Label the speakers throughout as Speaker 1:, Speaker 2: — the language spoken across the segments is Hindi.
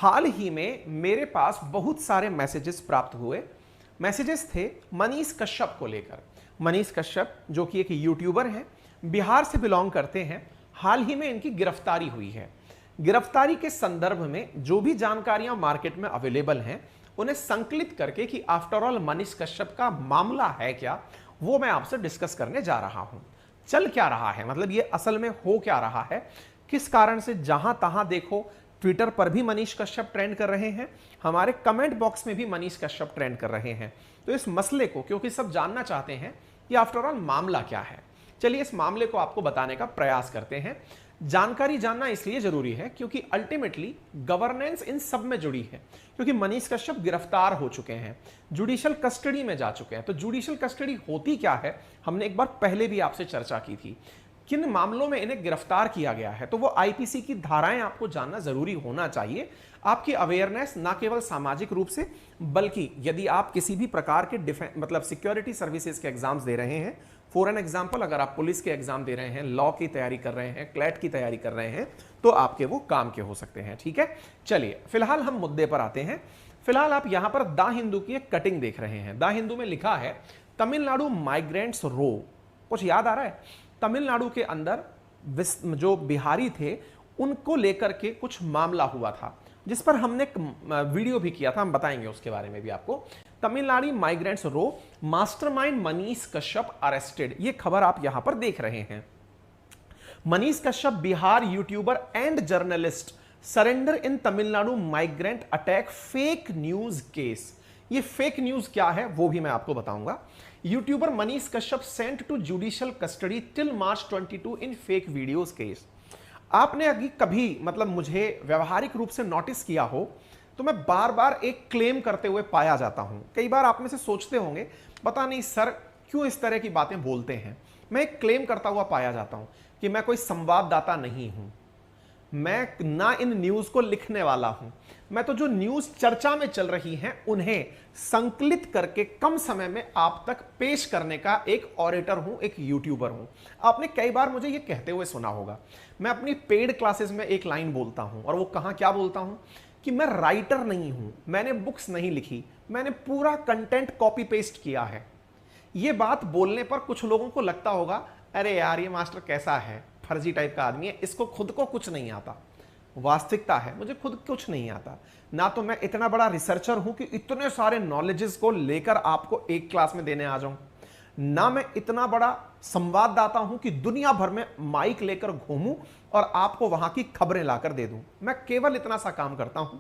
Speaker 1: हाल ही में मेरे पास बहुत सारे मैसेजेस प्राप्त हुए। मैसेजेस थे मनीष कश्यप को लेकर। मनीष कश्यप जो कि एक यूट्यूबर हैं, बिहार से बिलोंग करते हैं। हाल ही में इनकी गिरफ्तारी हुई है। गिरफ्तारी के संदर्भ में जो भी जानकारियां मार्केट में अवेलेबल हैं उन्हें संकलित करके कि आफ्टर ऑल मनीष कश्यप का मामला है क्या, वो मैं आपसे डिस्कस करने जा रहा हूं। चल क्या रहा है, मतलब ये असल में हो क्या रहा है, किस कारण से जहां तहां देखो ट्विटर पर भी मनीष कश्यप ट्रेंड कर रहे हैं, हमारे कमेंट बॉक्स में भी मनीष कश्यप ट्रेंड कर रहे हैं। तो इस मसले को, क्योंकि सब जानना चाहते हैं कि आफ्टर ऑल मामला क्या है, चलिए इस मामले को आपको बताने का प्रयास करते हैं। जानकारी जानना इसलिए जरूरी है क्योंकि अल्टीमेटली गवर्नेंस इन सब में जुड़ी है। क्योंकि मनीष कश्यप गिरफ्तार हो चुके हैं, जुडिशियल कस्टडी में जा चुके हैं। तो जुडिशियल कस्टडी होती क्या है, हमने एक बार पहले भी आपसे चर्चा की थी। किन मामलों में इन्हें गिरफ्तार किया गया है, तो वो आईपीसी की धाराएं आपको जानना जरूरी होना चाहिए। आपकी अवेयरनेस ना केवल सामाजिक रूप से, बल्कि यदि आप किसी भी प्रकार के मतलब सिक्योरिटी सर्विसेज के एग्जाम्स दे रहे हैं, फॉर एन एग्जाम्पल अगर आप पुलिस के एग्जाम दे रहे हैं, लॉ की तैयारी कर रहे हैं, क्लैट की तैयारी कर रहे हैं, तो आपके वो काम के हो सकते हैं। ठीक है, चलिए फिलहाल हम मुद्दे पर आते हैं। फिलहाल आप यहां पर द हिंदू की एक कटिंग देख रहे हैं। द हिंदू में लिखा है तमिलनाडु माइग्रेंट्स रो। कुछ याद आ रहा है? तमिलनाडु के अंदर जो बिहारी थे उनको लेकर के कुछ मामला हुआ था, जिस पर हमने एक वीडियो भी किया था, हम बताएंगे उसके बारे में भी आपको। Tamil Nadu migrants row, mastermind Manish Kashyap arrested, ये खबर आप यहां पर देख रहे हैं। Manish Kashyap Bihar YouTuber and journalist surrender in Tamil Nadu migrant attack fake news case. ये फेक न्यूज क्या है वो भी मैं आपको बताऊंगा। YouTuber Manish Kashyap sent to judicial custody till March 22 in fake videos case. आपने अभी कभी मतलब मुझे व्यवहारिक रूप से नोटिस किया हो तो मैं बार बार एक क्लेम करते हुए पाया जाता हूं। कई बार आप में से सोचते होंगे पता नहीं सर क्यों इस तरह की बातें बोलते हैं। मैं एक क्लेम करता हुआ पाया जाता हूं कि मैं कोई संवाददाता नहीं हूं, मैं ना इन न्यूज को लिखने वाला हूं, मैं तो जो न्यूज चर्चा में चल रही हैं उन्हें संकलित करके कम समय में आप तक पेश करने का एक ऑरेटर हूं, एक यूट्यूबर हूं। आपने कई बार मुझे यह कहते हुए सुना होगा। मैं अपनी पेड क्लासेस में एक लाइन बोलता हूं, और वो कहां क्या बोलता हूं कि मैं राइटर नहीं हूं, मैंने बुक्स नहीं लिखी, मैंने पूरा कंटेंट कॉपी पेस्ट किया है। यह बात बोलने पर कुछ लोगों को लगता होगा अरे यार ये मास्टर कैसा है, फर्जी टाइप का आदमी है, इसको खुद को कुछ नहीं आता। वास्तविकता है मुझे खुद कुछ नहीं आता। ना तो मैं इतना बड़ा रिसर्चर हूं कि इतने सारे नॉलेजेस को लेकर आपको एक क्लास में देने आ जाऊं, ना मैं इतना बड़ा संवाददाता हूं कि दुनिया भर में माइक लेकर घूमूं और आपको वहां की खबरें लाकर दे दूं। मैं केवल इतना सा काम करता हूं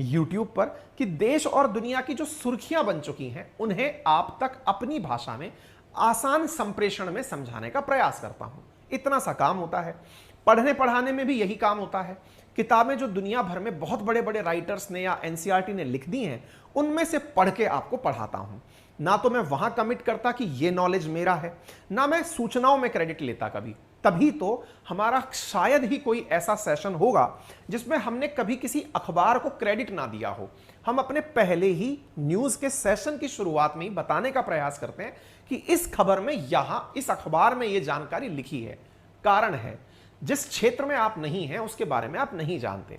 Speaker 1: YouTube पर कि देश और दुनिया की जो सुर्खियां बन चुकी हैं उन्हें आप तक अपनी भाषा में आसान संप्रेषण में समझाने का प्रयास करता हूं। इतना सा काम होता है। पढ़ने पढ़ाने में भी यही काम होता है। किताबें जो दुनिया भर में बहुत बड़े बड़े राइटर्स ने या एनसीईआरटी ने लिख दी हैं उनमें से पढ़ के आपको पढ़ाता हूं। ना तो मैं वहां कमिट करता कि ये नॉलेज मेरा है, ना मैं सूचनाओं में क्रेडिट लेता कभी। तभी तो हमारा शायद ही कोई ऐसा सेशन होगा जिसमें हमने कभी किसी अखबार को क्रेडिट ना दिया हो। हम अपने पहले ही न्यूज के सेशन की शुरुआत में ही बताने का प्रयास करते हैं कि इस खबर में यहां इस अखबार में यह जानकारी लिखी है। कारण है जिस क्षेत्र में आप नहीं हैं उसके बारे में आप नहीं जानते।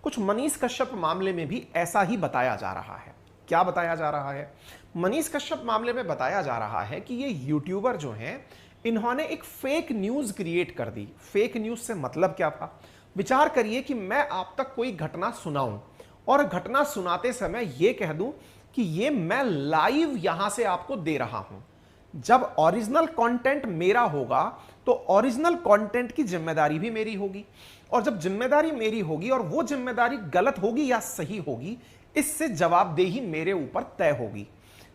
Speaker 1: कुछ मनीष कश्यप मामले में भी ऐसा ही बताया जा रहा है। क्या बताया जा रहा है? मनीष कश्यप मामले में बताया जा रहा है कि ये यूट्यूबर जो हैं इन्होंने एक फेक न्यूज क्रिएट कर दी। फेक न्यूज से मतलब क्या था? विचार करिए कि मैं आप तक कोई घटना सुनाऊं और घटना सुनाते समय यह कह दूं कि ये मैं लाइव यहां से आपको दे रहा हूं। जब ओरिजिनल कंटेंट मेरा होगा तो ओरिजिनल कंटेंट की जिम्मेदारी भी मेरी होगी, और जब जिम्मेदारी मेरी होगी और वो जिम्मेदारी गलत होगी या सही होगी, इससे जवाबदेही मेरे ऊपर तय होगी।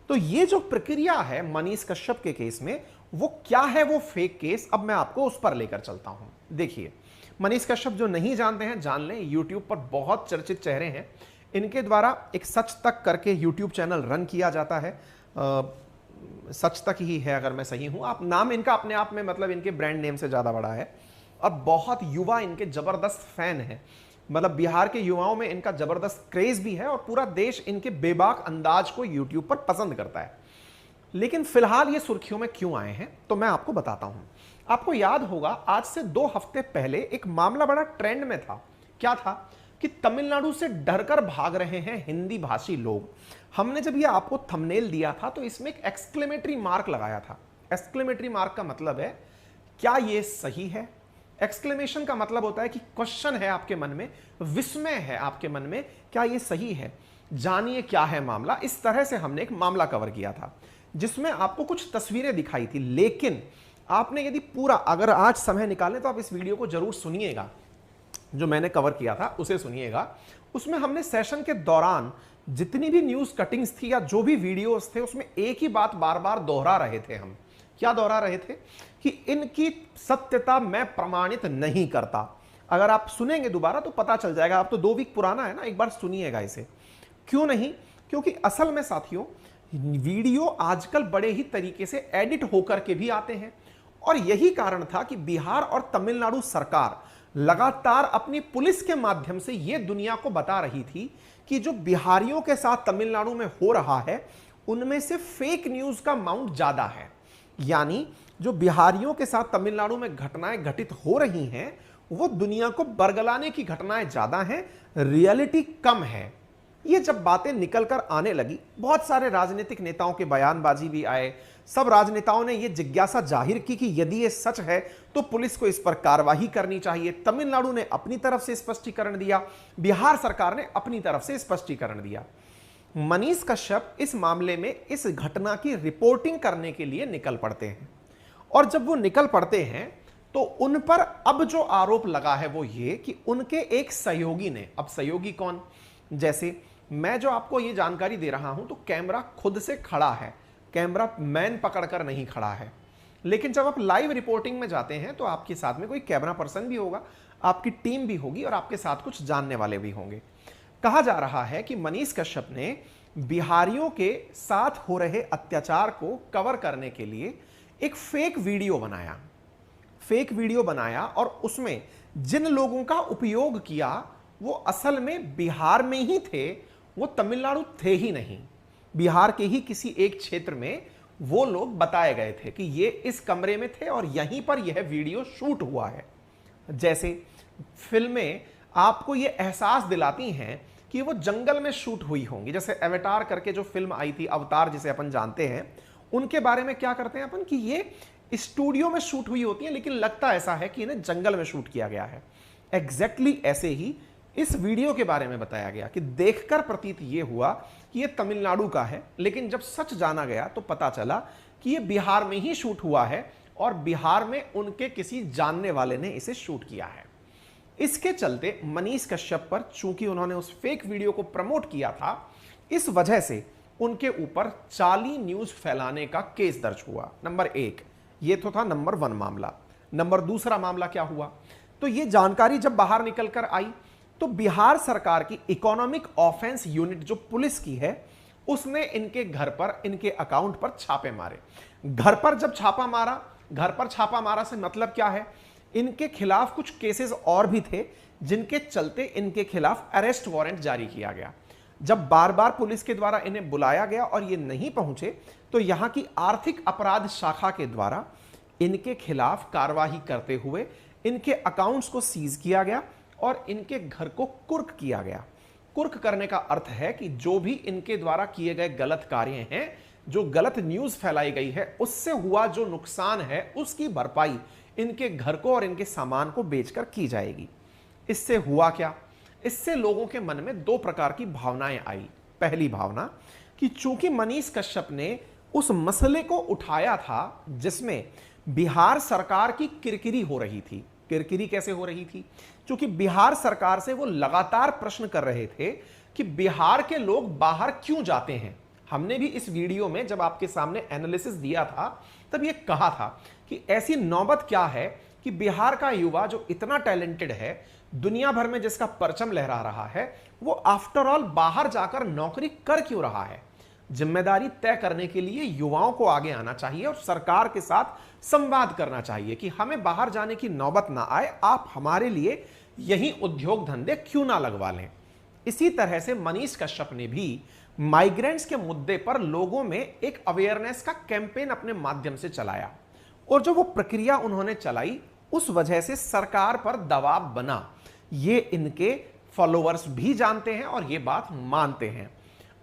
Speaker 1: तो ये जो प्रक्रिया है मनीष कश्यप के केस में, वो क्या है वो फेक केस, अब मैं आपको उस पर लेकर चलता हूं। देखिए, मनीष कश्यप जो नहीं जानते हैं जान लें, यूट्यूब पर बहुत चर्चित चेहरे हैं। इनके द्वारा एक सच तक करके यूट्यूब चैनल रन किया जाता है। सच तक ही है अगर मैं सही हूं। आप नाम इनका अपने आप में मतलब इनके ब्रांड नेम से ज्यादा बड़ा है, और बहुत युवा इनके जबरदस्त फैन हैं। मतलब बिहार के युवाओं में इनका जबरदस्त क्रेज भी है और पूरा देश इनके बेबाक अंदाज को यूट्यूब पर पसंद करता है। लेकिन फिलहाल ये सुर्खियों में क्यों आए हैं तो मैं आपको बताता हूं। आपको याद होगा आज से 2 हफ्ते पहले एक मामला बड़ा ट्रेंड में था। क्या था कि तमिलनाडु से डरकर भाग रहे हैं हिंदी भाषी लोग। हमने जब ये आपको थंबनेल दिया था तो इसमें एक एक्सक्लेमेटरी मार्क लगाया था। एक्सक्लेमेटरी मार्क का मतलब है क्या ये सही है। एक्सक्लेमेशन का मतलब होता है कि क्वेश्चन है आपके मन में, विस्मय है आपके मन में, क्या ये सही है, जानिए क्या है मामला। इस तरह से हमने एक मामला कवर किया था जिसमें आपको कुछ तस्वीरें दिखाई थी। लेकिन आपने यदि पूरा अगर आज समय निकालें तो आप इस वीडियो को जरूर सुनिएगा, जो मैंने कवर किया था उसे सुनिएगा। उसमें हमने सेशन के दौरान जितनी भी न्यूज कटिंग्स थी या जो भी वीडियोस थे उसमें एक ही बात बार बार दोहरा रहे थे। हम क्या दोहरा रहे थे कि इनकी सत्यता मैं प्रमाणित नहीं करता। अगर आप सुनेंगे दोबारा तो पता चल जाएगा। आप तो 2 वीक पुराना है ना, एक बार सुनिएगा इसे। क्यों नहीं? क्योंकि असल में साथियों वीडियो आजकल बड़े ही तरीके से एडिट होकर के भी आते हैं और यही कारण था कि बिहार और तमिलनाडु सरकार लगातार अपनी पुलिस के माध्यम से यह दुनिया को बता रही थी कि जो बिहारियों के साथ तमिलनाडु में हो रहा है उनमें से फेक न्यूज का अमाउंट ज्यादा है। यानी जो बिहारियों के साथ तमिलनाडु में घटनाएं घटित हो रही हैं वो दुनिया को बरगलाने की घटनाएं ज्यादा हैं, रियलिटी कम है। ये जब बातें निकलकर आने लगी, बहुत सारे राजनीतिक नेताओं के बयानबाजी भी आए। सब राजनेताओं ने यह जिज्ञासा जाहिर की कि यदि ये सच है तो पुलिस को इस पर कार्रवाई करनी चाहिए। तमिलनाडु ने अपनी तरफ से स्पष्टीकरण दिया, बिहार सरकार ने अपनी तरफ से स्पष्टीकरण दिया। मनीष कश्यप इस मामले में इस घटना की रिपोर्टिंग करने के लिए निकल पड़ते हैं और जब वो निकल पड़ते हैं तो उन पर अब जो आरोप लगा है वो ये कि उनके एक सहयोगी ने, अब सहयोगी कौन, जैसे मैं जो आपको ये जानकारी दे रहा हूं तो कैमरा खुद से खड़ा है, कैमरा मैन पकड़कर नहीं खड़ा है। लेकिन जब आप लाइव रिपोर्टिंग में जाते हैं तो आपके साथ में कोई कैमरा पर्सन भी होगा, आपकी टीम भी होगी और आपके साथ कुछ जानने वाले भी होंगे। कहा जा रहा है कि मनीष कश्यप ने बिहारियों के साथ हो रहे अत्याचार को कवर करने के लिए एक फेक वीडियो बनाया और उसमें जिन लोगों का उपयोग किया वो असल में बिहार में ही थे, वो तमिलनाडु थे ही नहीं। बिहार के ही किसी एक क्षेत्र में वो लोग बताए गए थे कि ये इस कमरे में थे और यहीं पर यह वीडियो शूट हुआ है। जैसे फिल्में आपको ये एहसास दिलाती हैं कि वो जंगल में शूट हुई होंगी, जैसे एवेटार करके जो फिल्म आई थी, अवतार जिसे अपन जानते हैं, उनके बारे में क्या करते हैं अपन कि ये स्टूडियो में शूट हुई होती है लेकिन लगता ऐसा है कि इन्हें जंगल में शूट किया गया है। एग्जैक्टली ऐसे ही इस वीडियो के बारे में बताया गया कि देखकर प्रतीत ये हुआ कि ये तमिलनाडु का है, लेकिन जब सच जाना गया तो पता चला कि ये बिहार में ही शूट हुआ है और बिहार में उनके किसी जानने वाले ने इसे शूट किया है। इसके चलते मनीष कश्यप पर, चूंकि उन्होंने उस फेक वीडियो को प्रमोट किया था, इस वजह से उनके ऊपर जाली न्यूज फैलाने का केस दर्ज हुआ। नंबर 1 ये तो था नंबर 1 मामला। नंबर 2 मामला क्या हुआ, तो ये जानकारी जब बाहर निकलकर आई तो बिहार सरकार की इकोनॉमिक ऑफेंस यूनिट जो पुलिस की है उसने इनके घर पर, इनके अकाउंट पर छापे मारे। घर पर जब छापा मारा, घर पर छापा मारा से मतलब क्या है, इनके खिलाफ कुछ केसेस और भी थे जिनके चलते इनके खिलाफ अरेस्ट वारंट जारी किया गया। जब बार बार पुलिस के द्वारा इन्हें बुलाया गया और ये नहीं पहुंचे तो यहां की आर्थिक अपराध शाखा के द्वारा इनके खिलाफ कार्रवाई करते हुए इनके अकाउंट्स को सीज किया गया और इनके घर को कुर्क किया गया। कुर्क करने का अर्थ है कि जो भी इनके द्वारा किए गए गलत कार्य हैं, जो गलत न्यूज फैलाई गई है, उससे हुआ जो नुकसान है उसकी भरपाई इनके घर को और इनके सामान को बेचकर की जाएगी। इससे हुआ क्या, इससे लोगों के मन में 2 प्रकार की भावनाएं आई। पहली भावना कि चूंकि मनीष कश्यप ने उस मसले को उठाया था जिसमें बिहार सरकार की किरकिरी हो रही थी। किरकिरी कैसे हो रही थी, क्योंकि बिहार सरकार से वो लगातार प्रश्न कर रहे थे कि बिहार के लोग बाहर क्यों जाते हैं। हमने भी इस वीडियो में जब आपके सामने एनालिसिस दिया था तब ये कहा था कि ऐसी नौबत क्या है कि बिहार का युवा जो इतना टैलेंटेड है, दुनिया भर में जिसका परचम लहरा रहा है, वो आफ्टर ऑल बाहर जाकर नौकरी कर क्यों रहा है। जिम्मेदारी तय करने के लिए युवाओं को आगे आना चाहिए और सरकार के साथ संवाद करना चाहिए कि हमें बाहर जाने की नौबत ना आए, आप हमारे लिए यही उद्योग धंधे क्यों ना लगवा लें। इसी तरह से मनीष कश्यप ने भी माइग्रेंट्स के मुद्दे पर लोगों में एक अवेयरनेस का कैंपेन अपने माध्यम से चलाया और जो वो प्रक्रिया उन्होंने चलाई उस वजह से सरकार पर दबाव बना। ये इनके फॉलोअर्स भी जानते हैं और ये बात मानते हैं।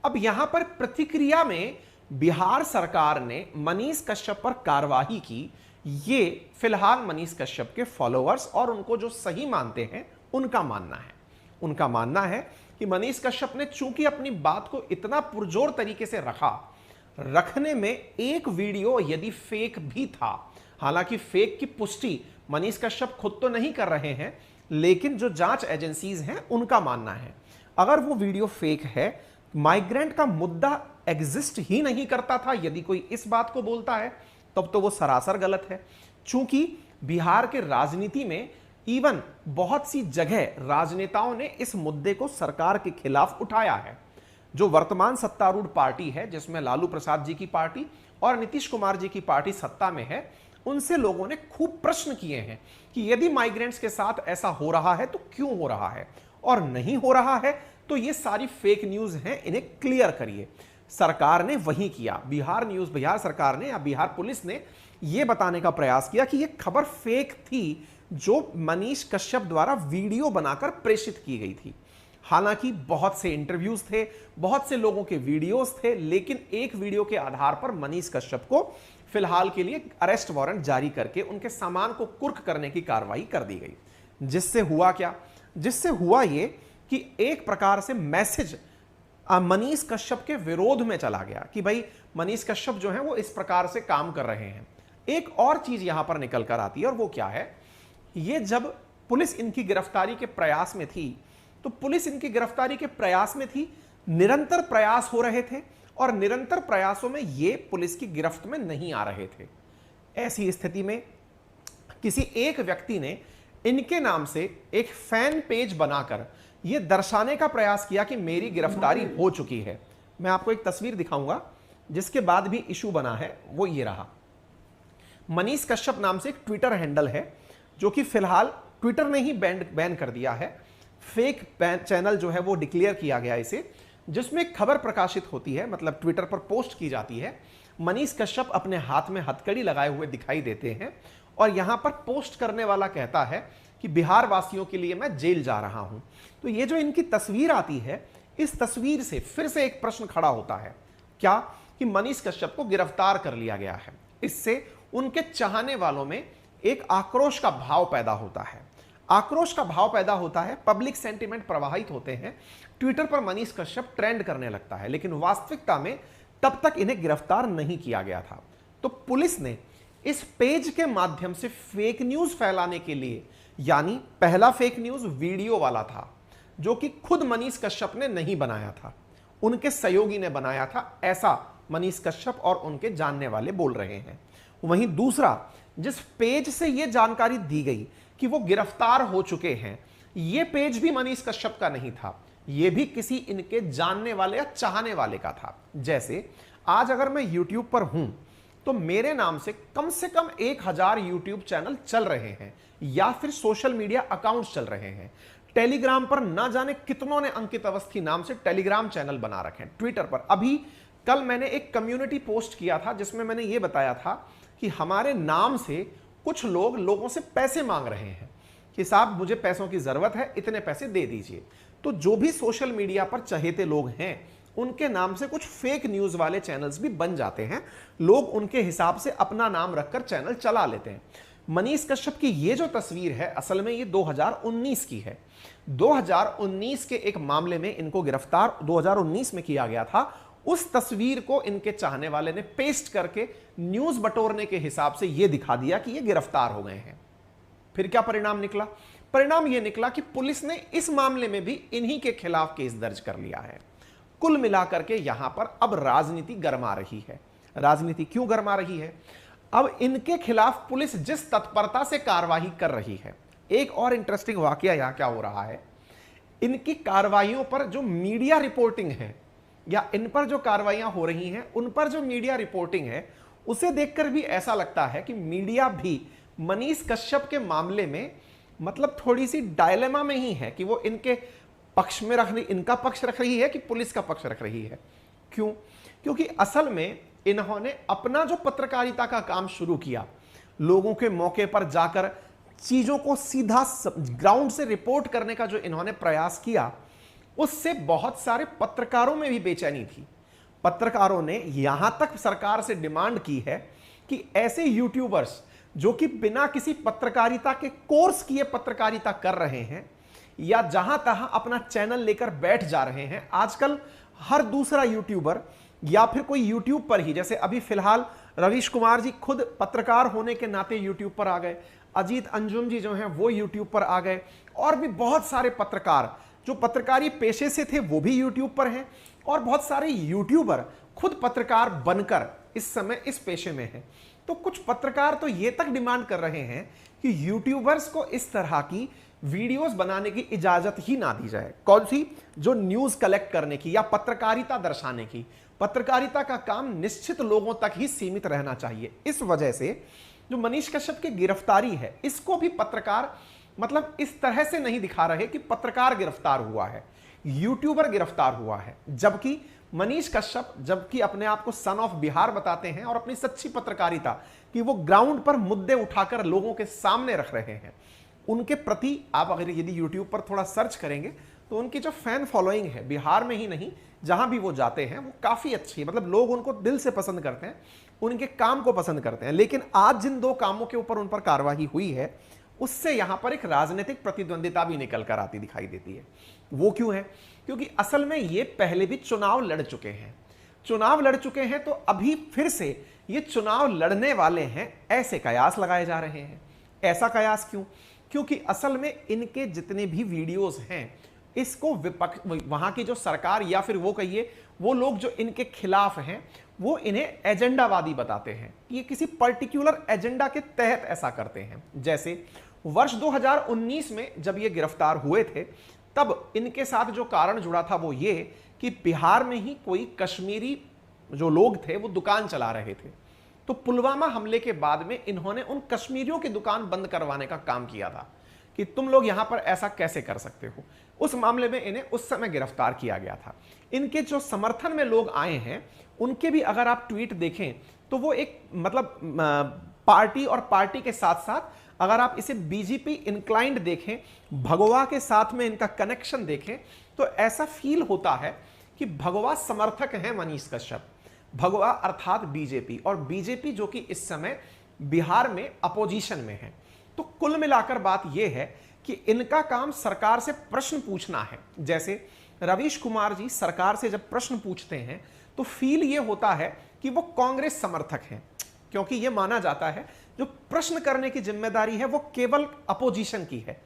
Speaker 1: अब यहां पर प्रतिक्रिया में बिहार सरकार ने मनीष कश्यप पर कार्रवाई की। ये फिलहाल मनीष कश्यप के फॉलोअर्स और उनको जो सही मानते हैं उनका मानना है। उनका मानना है कि मनीष कश्यप ने चूंकि अपनी बात को इतना पुरजोर तरीके से रखने में एक वीडियो यदि फेक भी था, हालांकि फेक की पुष्टि मनीष कश्यप खुद तो नहीं कर रहे हैं, लेकिन जो जांच एजेंसीज हैं उनका मानना है अगर वो वीडियो फेक है, माइग्रेंट का मुद्दा एग्जिस्ट ही नहीं करता था, यदि कोई इस बात को बोलता है तब तो वो सरासर गलत है। चूंकि बिहार के राजनीति में इवन बहुत सी जगह राजनेताओं ने इस मुद्दे को सरकार के खिलाफ उठाया है। जो वर्तमान सत्तारूढ़ पार्टी है, जिसमें लालू प्रसाद जी की पार्टी और नीतीश कुमार जी की पार्टी सत्ता में है, उनसे लोगों ने खूब प्रश्न किए हैं कि यदि माइग्रेंट्स के साथ ऐसा हो रहा है तो क्यों हो रहा है, और नहीं हो रहा है तो ये सारी फेक न्यूज हैं, इन्हें क्लियर करिए। सरकार ने वही किया। बिहार सरकार ने या बिहार पुलिस ने यह बताने का प्रयास किया कि यह खबर फेक थी जो मनीष कश्यप द्वारा वीडियो बनाकर प्रेषित की गई थी। हालांकि बहुत से इंटरव्यूज थे, बहुत से लोगों के वीडियोस थे, लेकिन एक वीडियो के आधार पर मनीष कश्यप को फिलहाल के लिए अरेस्ट वारंट जारी करके उनके सामान को कुर्क करने की कार्रवाई कर दी गई। जिससे हुआ क्या? जिससे हुआ ये कि एक प्रकार से मैसेज मनीष कश्यप के विरोध में चला गया कि भाई मनीष कश्यप जो है वो इस प्रकार से काम कर रहे हैं। एक और चीज यहां पर निकल कर आती है और वो क्या है, ये जब पुलिस इनकी गिरफ्तारी के प्रयास में थी तो पुलिस इनकी गिरफ्तारी के प्रयास में थी, निरंतर प्रयास हो रहे थे और निरंतर प्रयासों में ये पुलिस की गिरफ्त में नहीं आ रहे थे। ऐसी स्थिति में किसी एक व्यक्ति ने इनके नाम से एक फैन पेज बनाकर यह दर्शाने का प्रयास किया कि मेरी गिरफ्तारी हो चुकी है। मैं आपको एक तस्वीर दिखाऊंगा जिसके बाद भी इशू बना है, वो ये रहा। मनीष कश्यप नाम से एक ट्विटर हैंडल है जो कि फिलहाल ट्विटर ने ही बैन कर दिया है। फेक चैनल जो है वो डिक्लेयर किया गया इसे, जिसमें खबर प्रकाशित होती है, मतलब ट्विटर पर पोस्ट की जाती है। मनीष कश्यप अपने हाथ में हथकड़ी लगाए हुए दिखाई देते हैं और यहां पर पोस्ट करने वाला कहता है कि बिहार वासियों के लिए मैं जेल जा रहा हूं। तो ये जो इनकी तस्वीर आती है, इस तस्वीर से फिर से एक प्रश्न खड़ा होता है, क्या कि मनीष कश्यप को गिरफ्तार कर लिया गया है। इससे उनके चाहने वालों में एक आक्रोश का भाव पैदा होता है। आक्रोश का भाव पैदा होता है, पब्लिक सेंटिमेंट प्रवाहित होते हैं, ट्विटर पर मनीष कश्यप ट्रेंड करने लगता है, लेकिन वास्तविकता में तब तक इन्हें गिरफ्तार नहीं किया गया था। तो पुलिस ने इस पेज के माध्यम से फेक न्यूज फैलाने के लिए, यानी पहला फेक न्यूज वीडियो वाला था जो कि खुद मनीष कश्यप ने नहीं बनाया था, उनके सहयोगी ने बनाया था, ऐसा मनीष कश्यप और उनके जानने वाले बोल रहे हैं। वहीं दूसरा, जिस पेज से यह जानकारी दी गई कि वो गिरफ्तार हो चुके हैं, यह पेज भी मनीष कश्यप का नहीं था, यह भी किसी इनके जानने वाले या चाहने वाले का था। जैसे आज अगर मैं YouTube पर हूं तो मेरे नाम से कम 1000 YouTube चैनल चल रहे हैं या फिर सोशल मीडिया अकाउंट्स चल रहे हैं। टेलीग्राम पर ना जाने कितनों ने अंकित अवस्थी नाम से टेलीग्राम चैनल बना रखे हैं। ट्विटर पर अभी कल मैंने एक कम्युनिटी पोस्ट किया था जिसमें मैंने ये बताया था कि हमारे नाम से कुछ लोगों से पैसे मांग रहे हैं कि साहब मुझे पैसों की जरूरत है, इतने पैसे दे दीजिए। तो जो भी सोशल मीडिया पर चहेते लोग हैं उनके नाम से कुछ फेक न्यूज वाले चैनल्स भी बन जाते हैं, लोग उनके हिसाब से अपना नाम रखकर चैनल चला लेते हैं। मनीष कश्यप की ये जो तस्वीर है असल में ये 2019 की है। 2019 के एक मामले में इनको गिरफ्तार 2019 में किया गया था। उस तस्वीर को इनके चाहने वाले ने पेस्ट करके न्यूज बटोरने के हिसाब से यह दिखा दिया कि ये गिरफ्तार हो गए हैं। फिर क्या परिणाम निकला? परिणाम यह निकला कि पुलिस ने इस मामले में भी इन्हीं के खिलाफ केस दर्ज कर लिया है। कुल मिलाकर के यहां पर अब राजनीति गरमा रही है। राजनीति क्यों गरमा रही है? अब इनके खिलाफ पुलिस जिस तत्परता से कार्रवाई कर रही है, एक और इंटरेस्टिंग वाकया यहां क्या हो रहा है, इनकी कार्रवाइयों पर जो मीडिया रिपोर्टिंग है या इन पर जो कार्रवाइयां हो रही हैं उन पर जो मीडिया रिपोर्टिंग है, उसे देखकर भी ऐसा लगता है कि मीडिया भी मनीष कश्यप के मामले में मतलब थोड़ी सी डायलेमा में ही है कि वो इनके पक्ष में इनका पक्ष रख रही है कि पुलिस का पक्ष रख रही है। क्यों? क्योंकि असल में इन्होंने अपना जो पत्रकारिता का काम शुरू किया, लोगों के मौके पर जाकर चीजों को सीधा ग्राउंड से रिपोर्ट करने का जो इन्होंने प्रयास किया, उससे बहुत सारे पत्रकारों में भी बेचैनी थी। पत्रकारों ने यहां तक सरकार से डिमांड की है कि ऐसे यूट्यूबर्स जो कि बिना किसी पत्रकारिता के कोर्स किए पत्रकारिता कर रहे हैं या जहां तहां अपना चैनल लेकर बैठ जा रहे हैं, आजकल हर दूसरा यूट्यूबर या फिर कोई यूट्यूब पर ही, जैसे अभी फिलहाल रवीश कुमार जी खुद पत्रकार होने के नाते यूट्यूब पर आ गए, अजीत अंजुम जी जो हैं वो यूट्यूब पर आ गए, और भी बहुत सारे पत्रकार जो पत्रकारी पेशे से थे वो भी यूट्यूब पर हैं, और बहुत सारे यूट्यूबर खुद पत्रकार बनकर इस समय इस पेशे में हैं। तो कुछ पत्रकार तो ये तक डिमांड कर रहे हैं कि यूट्यूबर्स को इस तरह की वीडियोस बनाने की इजाजत ही ना दी जाए। कौन सी? जो न्यूज कलेक्ट करने की या पत्रकारिता दर्शाने की। पत्रकारिता का काम निश्चित लोगों तक ही सीमित रहना चाहिए। इस वजह से जो मनीष कश्यप की गिरफ्तारी है, इसको भी पत्रकार मतलब इस तरह से नहीं दिखा रहे कि पत्रकार गिरफ्तार हुआ है, यूट्यूबर गिरफ्तार हुआ है। जबकि मनीष कश्यप जबकि अपने आप को सन ऑफ बिहार बताते हैं और अपनी सच्ची पत्रकारिता कि वो ग्राउंड पर मुद्दे उठाकर लोगों के सामने रख रहे हैं, उनके प्रति आप अगर यदि यूट्यूब पर थोड़ा सर्च करेंगे तो उनकी जो फैन फॉलोइंग है बिहार में ही नहीं, जहां भी वो जाते हैं वो काफी अच्छी है। मतलब लोग उनको दिल से पसंद करते हैं, उनके काम को पसंद करते हैं। लेकिन आज जिन दो कामों के ऊपर उन पर कार्रवाई हुई है, उससे यहां पर एक राजनीतिक प्रतिद्वंदिता भी निकल कर आती दिखाई देती है। वो क्यों है? क्योंकि असल में ये पहले भी चुनाव लड़ चुके हैं। चुनाव लड़ चुके हैं तो अभी फिर से ये चुनाव लड़ने वाले हैं, ऐसे कयास लगाए जा रहे हैं। ऐसा कयास क्यों? क्योंकि असल में इनके जितने भी वीडियोस हैं, इसको विपक्ष, वहां की जो सरकार या फिर वो कहिए वो लोग जो इनके खिलाफ हैं, वो इन्हें एजेंडावादी बताते हैं। ये किसी पर्टिकुलर एजेंडा के तहत ऐसा करते हैं। जैसे वर्ष 2019 में जब ये गिरफ्तार हुए थे, तब इनके साथ जो कारण जुड़ा था वो ये कि बिहार में ही कोई कश्मीरी जो लोग थे वो दुकान चला रहे थे। तो पुलवामा हमले के बाद में इन्होंने उन कश्मीरियों की दुकान बंद करवाने का काम किया था कि तुम लोग यहां पर ऐसा कैसे कर सकते हो। उस मामले में इन्हें उस समय गिरफ्तार किया गया था। इनके जो समर्थन में लोग आए हैं, उनके भी अगर आप ट्वीट देखें तो वो एक मतलब पार्टी और पार्टी के साथ साथ अगर आप इसे बीजेपी इंक्लाइंड देखें, भगवा के साथ में इनका कनेक्शन देखें, तो ऐसा फील होता है कि भगवा समर्थक हैं मनीष कश्यप। भगवा अर्थात बीजेपी, और बीजेपी जो कि इस समय बिहार में अपोजिशन में है। तो कुल मिलाकर बात यह है कि इनका काम सरकार से प्रश्न पूछना है। जैसे रवीश कुमार जी सरकार से जब प्रश्न पूछते हैं तो फील यह होता है कि वो कांग्रेस समर्थक हैं, क्योंकि यह माना जाता है जो प्रश्न करने की जिम्मेदारी है वो केवल अपोजिशन की है।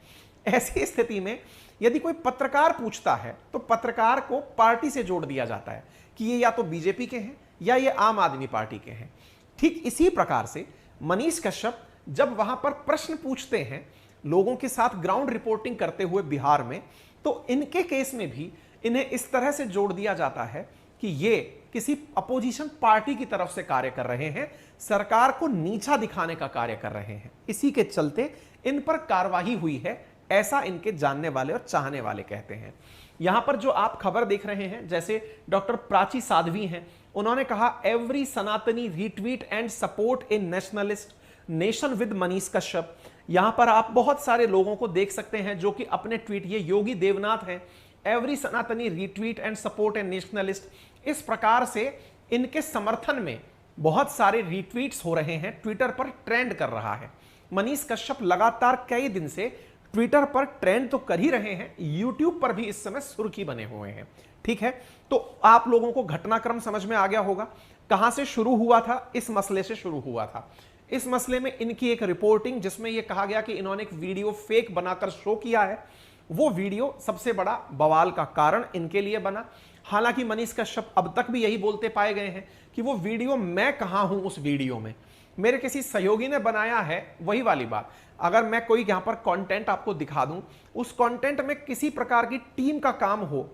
Speaker 1: ऐसी स्थिति में यदि कोई पत्रकार पूछता है तो पत्रकार को पार्टी से जोड़ दिया जाता है कि ये या तो बीजेपी के हैं या ये आम आदमी पार्टी के हैं। ठीक इसी प्रकार से मनीष कश्यप जब वहां पर प्रश्न पूछते हैं लोगों के साथ ग्राउंड रिपोर्टिंग करते हुए बिहार में, तो इनके केस में भी इन्हें इस तरह से जोड़ दिया जाता है कि ये किसी अपोजिशन पार्टी की तरफ से कार्य कर रहे हैं, सरकार को नीचा दिखाने का कार्य कर रहे हैं। इसी के चलते इन पर कार्रवाई हुई है, ऐसा इनके जानने वाले और चाहने वाले कहते हैं। यहां पर जो आप खबर देख रहे हैं, जैसे डॉक्टर प्राची साध्वी हैं, उन्होंने कहा एवरी सनातनी retweet and support A nationalist nation with Manish Kashyap. यहां पर आप बहुत सारे लोगों को देख सकते हैं जो कि अपने ट्वीट, ये योगी देवनाथ हैं, एवरी सनातनी retweet and support A nationalist. इस प्रकार से इनके समर्थन में बहुत सारे रीट्वीट्स हो रहे हैं, ट्विटर पर ट्रेंड कर रहा है। मनीष कश्यप लगातार कई दिन से ट्विटर पर ट्रेंड तो कर ही रहे हैं, यूट्यूब पर भी इस समय सुर्खी बने हुए हैं। ठीक है, तो आप लोगों को घटनाक्रम समझ में आ गया होगा। कहां से शुरू हुआ था? इस मसले से शुरू हुआ था। इस मसले में इनकी एक रिपोर्टिंग जिसमें यह कहा गया कि इन्होंने एक वीडियो फेक बनाकर शो किया है, वो वीडियो सबसे बड़ा बवाल का कारण इनके लिए बना। हालांकि मनीष कश्यप अब तक भी यही बोलते पाए गए हैं कि वो वीडियो मैं कहां हूं, उस वीडियो में मेरे किसी सहयोगी ने बनाया है। वही वाली बात, अगर मैं कोई यहां पर कंटेंट आपको दिखा दूं, उस कंटेंट में किसी प्रकार की टीम का काम हो,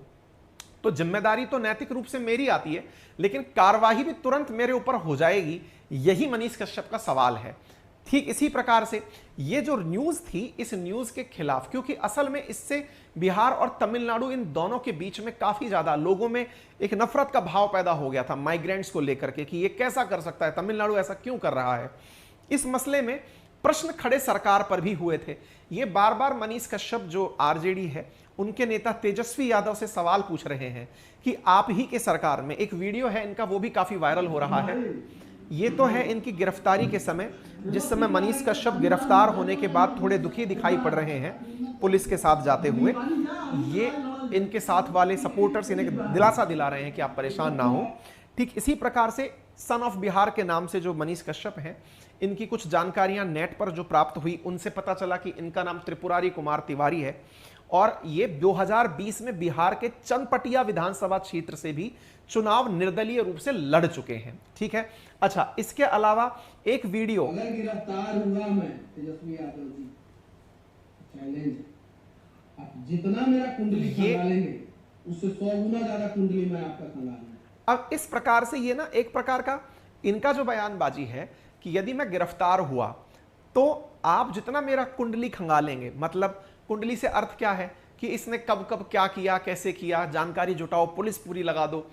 Speaker 1: तो जिम्मेदारी तो नैतिक रूप से मेरी आती है, लेकिन कार्रवाई भी तुरंत मेरे ऊपर हो जाएगी। यही मनीष कश्यप का सवाल है। ठीक इसी प्रकार से ये जो न्यूज थी, इस न्यूज के खिलाफ, क्योंकि असल में इससे बिहार और तमिलनाडु, इन दोनों के बीच में काफी ज्यादा लोगों में एक नफरत का भाव पैदा हो गया था माइग्रेंट्स को लेकर के कि ये कैसा कर सकता है, तमिलनाडु ऐसा क्यों कर रहा है। इस मसले में प्रश्न खड़े सरकार पर भी हुए थे। ये बार बार मनीष कश्यप जो आरजेडी है उनके नेता तेजस्वी यादव से सवाल पूछ रहे हैं कि आप ही के सरकार में, एक वीडियो है इनका वो भी काफी वायरल हो रहा है, ये तो है इनकी गिरफ्तारी के समय, जिस समय मनीष कश्यप गिरफ्तार होने के बाद थोड़े दुखी दिखाई पड़ रहे हैं पुलिस के साथ जाते हुए। ये इनके साथ वाले सपोर्टर्स इन्हें दिलासा दिला रहे हैं कि आप परेशान ना हो। ठीक इसी प्रकार से सन ऑफ बिहार के नाम से जो मनीष कश्यप हैं, इनकी कुछ जानकारियां नेट पर जो प्राप्त हुई उनसे पता चला कि इनका नाम त्रिपुरारी कुमार तिवारी है और ये 2020 में बिहार के चनपटिया विधानसभा क्षेत्र से भी चुनाव निर्दलीय रूप से लड़ चुके हैं। ठीक है, अच्छा, इसके अलावा एक वीडियो,
Speaker 2: अगर गिरफ्तार हुआ मैं तेजस्वी यादव जी, चैलेंज, आप जितना मेरा कुंडली खंगा लेंगे उससे 100 गुना ज्यादा कुंडली मैं आपका खंगा लूंगा।
Speaker 1: अब इस प्रकार से ये ना एक प्रकार का इनका जो बयानबाजी है कि यदि मैं गिरफ्तार हुआ तो आप जितना मेरा कुंडली खंगालेंगे, मतलब कुंडली से अर्थ क्या है कि इसने कब कब क्या किया, कैसे किया, जानकारी जुटाओ, पुलिस पूरी लगा दो।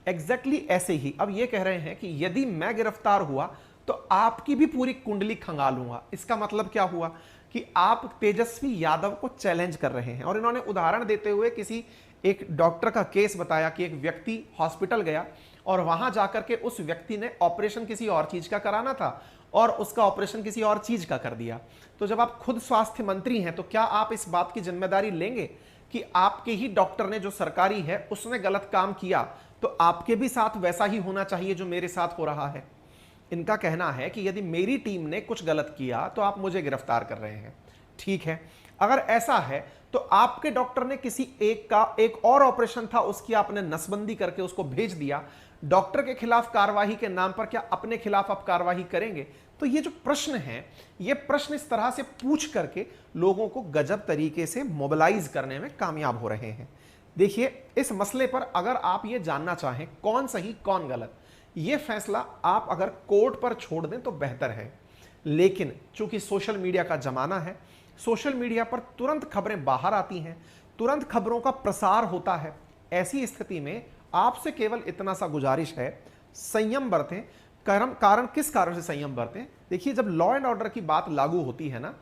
Speaker 1: एग्जैक्टली ऐसे ही अब ये कह रहे हैं कि यदि मैं गिरफ्तार हुआ तो आपकी भी पूरी कुंडली खंगालूंगा। इसका मतलब क्या हुआ कि आप तेजस्वी यादव को चैलेंज कर रहे हैं। और इन्होंने उदाहरण देते हुए किसी एक डॉक्टर का केस बताया कि एक व्यक्ति हॉस्पिटल गया और वहां जाकर के उस व्यक्ति ने ऑपरेशन किसी और चीज का कराना था और उसका ऑपरेशन किसी और चीज का कर दिया। तो जब आप खुद स्वास्थ्य मंत्री हैं तो क्या आप इस बात की जिम्मेदारी लेंगे कि आपके ही डॉक्टर ने, जो सरकारी है, उसने गलत काम किया तो आपके भी साथ वैसा ही होना चाहिए जो मेरे साथ हो रहा है। इनका कहना है कि यदि मेरी टीम ने कुछ गलत किया तो आप मुझे गिरफ्तार कर रहे हैं। ठीक है, अगर ऐसा है तो आपके डॉक्टर ने किसी एक और ऑपरेशन था, उसकी आपने नसबंदी करके उसको भेज दिया, डॉक्टर के खिलाफ कार्रवाई के नाम पर क्या अपने खिलाफ आप कार्रवाई करेंगे? तो ये जो प्रश्न है, ये प्रश्न इस तरह से पूछ करके लोगों को गजब तरीके से मोबिलाइज करने में कामयाब हो रहे हैं। देखिए, इस मसले पर अगर आप ये जानना चाहें कौन सही कौन गलत, ये फैसला आप अगर कोर्ट पर छोड़ दें तो बेहतर है। लेकिन चूंकि सोशल मीडिया का जमाना है, सोशल मीडिया पर तुरंत खबरें बाहर आती हैं, तुरंत खबरों का प्रसार होता है। ऐसी स्थिति में आपसे केवल इतना सा गुजारिश है, संयम बरतें। कारण किस कारण से संयम बरतें? देखिए, जब लॉ एंड ऑर्डर की बात लागू होती है ना,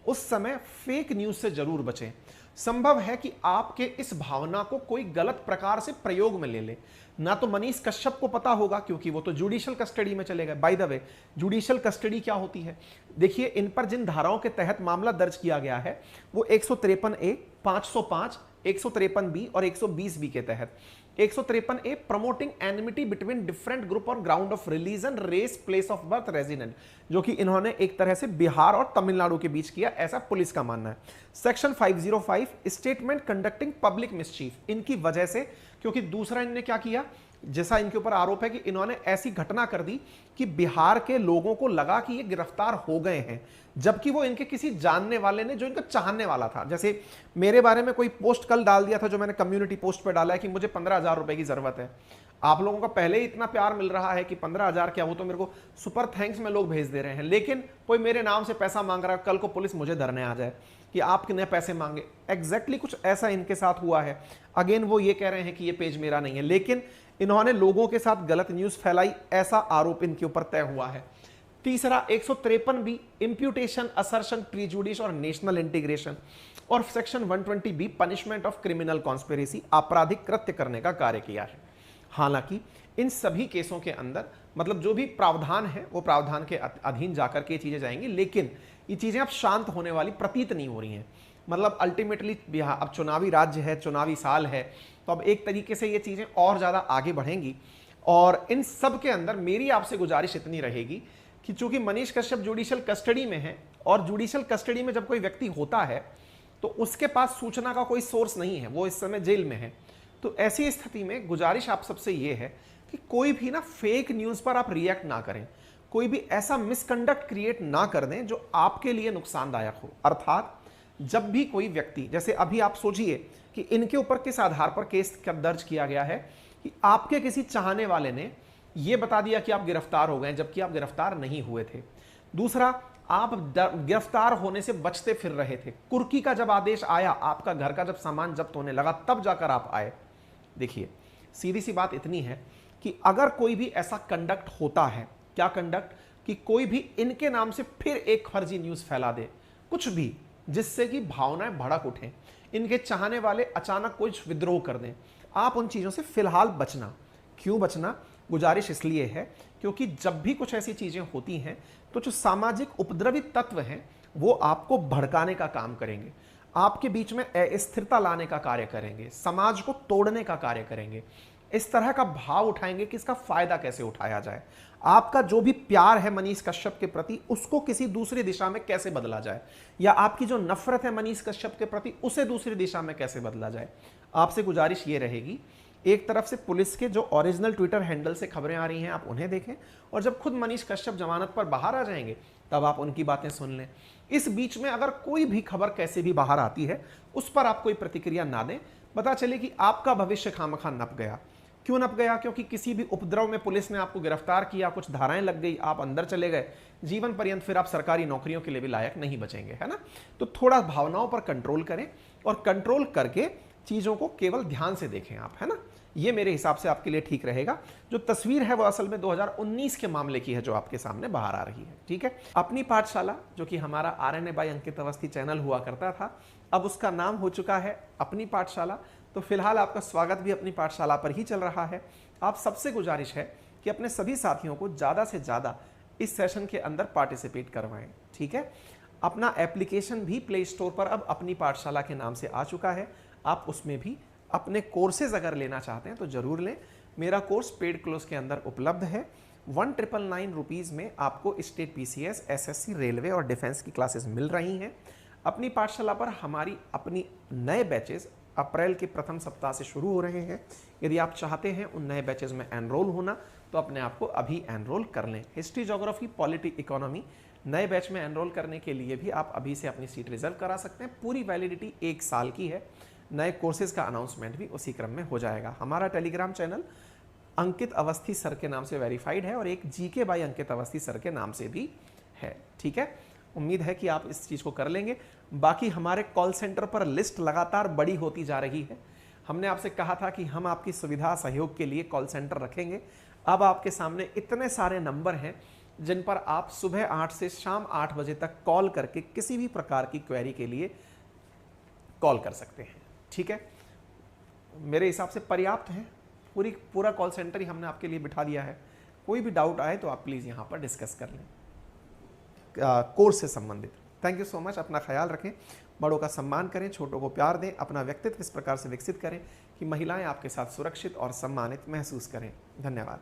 Speaker 1: उस समय फेक न्यूज से जरूर बचें। संभव है कि आपके इस भावना को कोई गलत प्रकार से प्रयोग में ले ले। ना तो मनीष कश्यप को पता होगा क्योंकि वो तो जुडिशियल कस्टडी में चले गए। By the way, judicial custody क्या होती है? देखिए, इन पर जिन धाराओं के तहत मामला दर्ज किया गया है वो 153A, 505, 153B और 120B के तहत। 153A promoting enmity between different group on ground of religion, race, place of birth, resident, जो कि इन्होंने एक तरह से बिहार और तमिलनाडु के बीच किया, ऐसा पुलिस का मानना है। Section 505 statement conducting public mischief, इनकी वजह से, क्योंकि दूसरा इन्होंने क्या किया, जैसा इनके ऊपर आरोप है कि इन्होंने ऐसी घटना कर दी कि बिहार के लोगों को लगा कि ये गिरफ्तार हो गए हैं, जबकि वो इनके किसी जानने वाले ने, जो इनको चाहने वाला था। जैसे मेरे बारे में कोई पोस्ट कल डाल दिया था, जो मैंने कम्युनिटी पोस्ट पे डाला है कि मुझे 15,000 रुपए की जरूरत है। आप लोगों का पहले ही इतना प्यार मिल रहा है कि 15,000 क्या, वो तो मेरे को सुपर थैंक्स में लोग भेज दे रहे हैं, लेकिन कोई मेरे नाम से पैसा मांग रहा है, कल को पुलिस मुझे धरने आ जाए कि आप कितने पैसे मांगे। एग्जैक्टली कुछ ऐसा इनके साथ हुआ है। अगेन वो ये कह रहे हैं कि ये पेज मेरा नहीं है, लेकिन इन्होंने लोगों के साथ गलत न्यूज फैलाई, ऐसा आरोप इनके ऊपर तय हुआ है। तीसरा 153B इंप्यूटेशन, असर्शन, प्रीजुडिस और नेशनल इंटीग्रेशन, और section 120B punishment of criminal conspiracy, आपराधिक कृत्य करने का कार्य किया है। हालांकि इन सभी केसों के अंदर मतलब जो भी प्रावधान है वो प्रावधान के अधीन जाकर के चीजें जाएंगी, लेकिन ये चीजें अब शांत होने वाली प्रतीत नहीं हो रही हैं। मतलब अल्टीमेटली बिहार अब चुनावी राज्य है, चुनावी साल है, तो अब एक तरीके से ये चीजें और ज्यादा आगे बढ़ेंगी। और इन सब के अंदर मेरी आपसे गुजारिश इतनी रहेगी कि चूंकि मनीष कश्यप जुडिशियल कस्टडी में है, और जुडिशियल कस्टडी में जब कोई व्यक्ति होता है तो उसके पास सूचना का कोई सोर्स नहीं है, वो इस समय जेल में है। तो ऐसी स्थिति में गुजारिश आप सबसे ये है कि कोई भी ना फेक न्यूज पर आप रिएक्ट ना करें, कोई भी ऐसा मिसकंडक्ट क्रिएट ना कर दें जो आपके लिए नुकसानदायक हो। अर्थात जब भी कोई व्यक्ति, जैसे अभी आप सोचिए कि इनके ऊपर किस आधार पर केस कब दर्ज किया गया है कि आपके किसी चाहने वाले ने यह बता दिया कि आप गिरफ्तार हो गए, जबकि आप गिरफ्तार नहीं हुए थे। दूसरा, आप गिरफ्तार होने से बचते फिर रहे थे। कुर्की का जब आदेश आया, आपका घर का जब सामान जब्त होने लगा, तब जाकर आप आए। देखिए, सीधी सी बात इतनी है कि अगर कोई भी ऐसा कंडक्ट होता है, क्या कंडक्ट, कि कोई भी इनके नाम से फिर एक फर्जी न्यूज़ फैला दे, कुछ भी जिससे कि भावनाएं भड़क उठें, इनके चाहने वाले अचानक कुछ विद्रोह कर दें, आप उन चीज़ों से फिलहाल बचना। क्यों बचना? गुजारिश इसलिए है क्योंकि जब भी कुछ ऐसी चीज़ें होती हैं तो जो सामाजिक उपद्रवी तत्व हैं वो आपको भड़काने का काम करेंगे, आपके बीच में अस्थिरता लाने का कार्य करेंगे, समाज को तोड़ने का कार्य करेंगे, इस तरह का भाव उठाएंगे कि इसका फायदा कैसे उठाया जाए। आपका जो भी प्यार है मनीष कश्यप के प्रति उसको किसी दूसरी दिशा में कैसे बदला जाए, या आपकी जो नफरत है मनीष कश्यप के प्रति उसे दूसरी दिशा में कैसे बदला जाए। आपसे गुजारिश ये रहेगी, एक तरफ से पुलिस के जो ओरिजिनल ट्विटर हैंडल से खबरें आ रही हैं आप उन्हें देखें, और जब खुद मनीष कश्यप जमानत पर बाहर आ जाएंगे तब आप उनकी बातें सुन लें। इस बीच में अगर कोई भी खबर कैसे भी बाहर आती है उस पर आप कोई प्रतिक्रिया ना दें। पता चले कि आपका भविष्य खामखा नप गया। क्यों नप गया? क्योंकि किसी भी उपद्रव में पुलिस ने आपको गिरफ्तार किया, कुछ धाराएं लग गई, आप अंदर चले गए, जीवन पर्यंत फिर आप सरकारी नौकरियों के लिए भी लायक नहीं बचेंगे, है ना। तो थोड़ा भावनाओं पर कंट्रोल करें और कंट्रोल करके चीज़ों को केवल ध्यान से देखें आप, है ना। ये मेरे हिसाब से आपके लिए ठीक रहेगा। जो तस्वीर है वो असल में 2019 के मामले की है जो आपके सामने बाहर आ रही है, ठीक है। अपनी पाठशाला जो कि हमारा RNA बाय अंकित अवस्थी चैनल हुआ करता था, अब उसका नाम हो चुका है अपनी पाठशाला। तो फिलहाल आपका स्वागत भी अपनी पाठशाला पर ही चल रहा है। आप सबसे गुजारिश है कि अपने सभी साथियों को ज़्यादा से ज़्यादा इस सेशन के अंदर पार्टिसिपेट करवाएं, ठीक है। अपना एप्लीकेशन भी प्ले स्टोर पर अब अपनी पाठशाला के नाम से आ चुका है। आप उसमें भी अपने कोर्सेज अगर लेना चाहते हैं तो ज़रूर लें। मेरा कोर्स पेड क्लोज के अंदर उपलब्ध है। 1999 रुपीज़ में आपको स्टेट PCS, SSC, रेलवे और डिफेंस की क्लासेस मिल रही हैं। अपनी पाठशाला पर हमारी अपनी नए बैचेज अप्रैल के प्रथम सप्ताह से शुरू हो रहे हैं। यदि आप चाहते हैं उन नए बैचेज में एनरोल होना तो अपने आप को अभी एनरोल कर लें। हिस्ट्री, ज्योग्राफी, पॉलिटी, इकोनॉमी नए बैच में एनरोल करने के लिए भी आप अभी से अपनी सीट रिजर्व करा सकते हैं। पूरी वैलिडिटी 1 साल की है। नए कोर्सेज का अनाउंसमेंट भी उसी क्रम में हो जाएगा। हमारा टेलीग्राम चैनल अंकित अवस्थी सर के नाम से वेरीफाइड है और एक GK बाय अंकित अवस्थी सर के नाम से भी है, ठीक है। उम्मीद है कि आप इस चीज़ को कर लेंगे। बाकी हमारे कॉल सेंटर पर लिस्ट लगातार बड़ी होती जा रही है। हमने आपसे कहा था कि हम आपकी सुविधा सहयोग के लिए कॉल सेंटर रखेंगे। अब आपके सामने इतने सारे नंबर हैं जिन पर आप सुबह 8 से शाम 8 बजे तक कॉल करके किसी भी प्रकार की क्वेरी के लिए कॉल कर सकते हैं, ठीक है। मेरे हिसाब से पर्याप्त है। पूरा कॉल सेंटर ही हमने आपके लिए बिठा दिया है। कोई भी डाउट आए तो आप प्लीज़ यहाँ पर डिस्कस कर लें कोर्स से संबंधित। Thank you so much. अपना ख्याल रखें, बड़ों का सम्मान करें, छोटों को प्यार दें, अपना व्यक्तित्व इस प्रकार से विकसित करें कि महिलाएं आपके साथ सुरक्षित और सम्मानित महसूस करें। धन्यवाद।